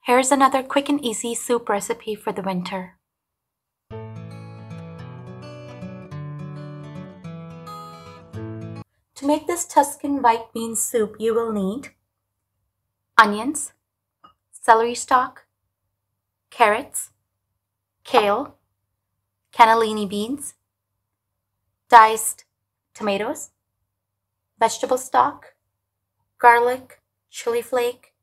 Here's another quick and easy soup recipe for the winter. To make this Tuscan white bean soup, you will need onions, celery stalk, carrots, kale, cannellini beans, diced tomatoes, vegetable stock, garlic, chili flake,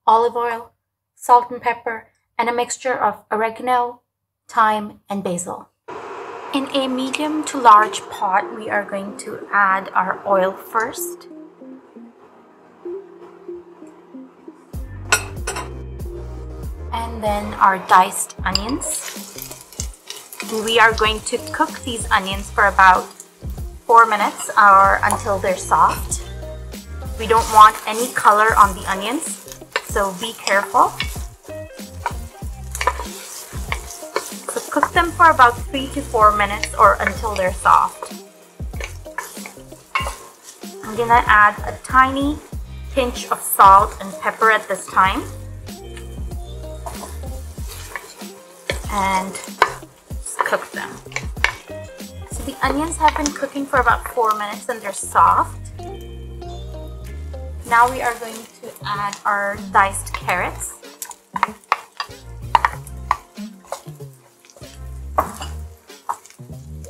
olive oil, salt and pepper, and a mixture of oregano, thyme, and basil. In a medium to large pot, we are going to add our oil first. And then our diced onions. We are going to cook these onions for about 4 minutes or until they're soft. We don't want any color on the onions, so be careful. So cook them for about 3 to 4 minutes or until they're soft. I'm gonna add a tiny pinch of salt and pepper at this time. And just cook them. So the onions have been cooking for about 4 minutes and they're soft. Now we are going to add our diced carrots.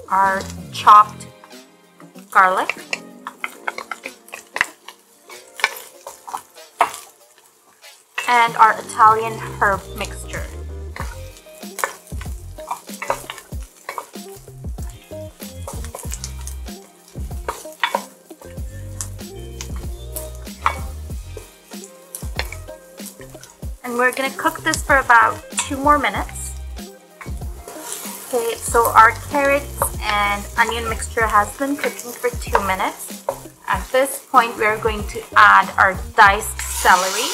Our chopped garlic. And our Italian herb mixture. And we're gonna cook this for about 2 more minutes. Okay, so our carrots and onion mixture has been cooking for 2 minutes. At this point, we're going to add our diced celery.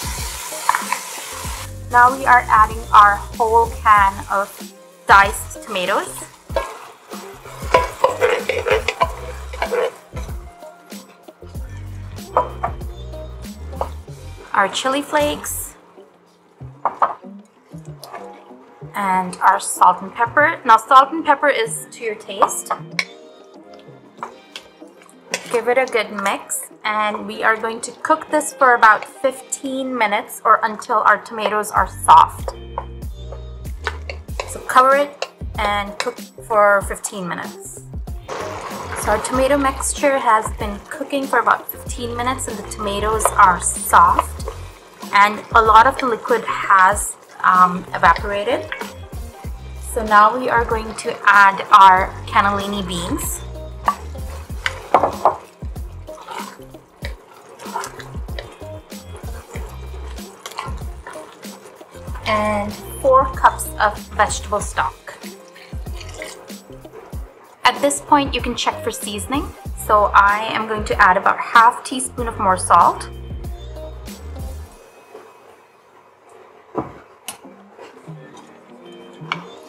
Now we are adding our whole can of diced tomatoes. Our chili flakes. And our salt and pepper. Now salt and pepper is to your taste. Give it a good mix, and we are going to cook this for about 15 minutes or until our tomatoes are soft. So cover it and cook for 15 minutes. So our tomato mixture has been cooking for about 15 minutes and the tomatoes are soft and a lot of the liquid has evaporated. So now we are going to add our cannellini beans. And 4 cups of vegetable stock. At this point, you can check for seasoning. So I am going to add about ½ teaspoon of more salt.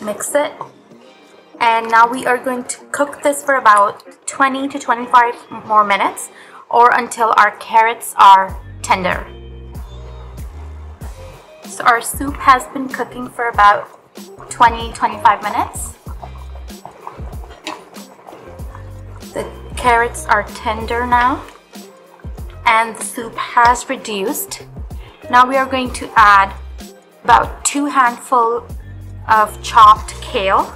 Mix it. And now we are going to cook this for about 20 to 25 more minutes or until our carrots are tender. So our soup has been cooking for about 20-25 minutes. The carrots are tender now and the soup has reduced. Now we are going to add about 2 handfuls of chopped kale.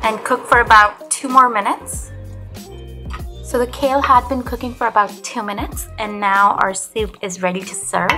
And cook for about 2 more minutes. So the kale had been cooking for about 2 minutes and now our soup is ready to serve.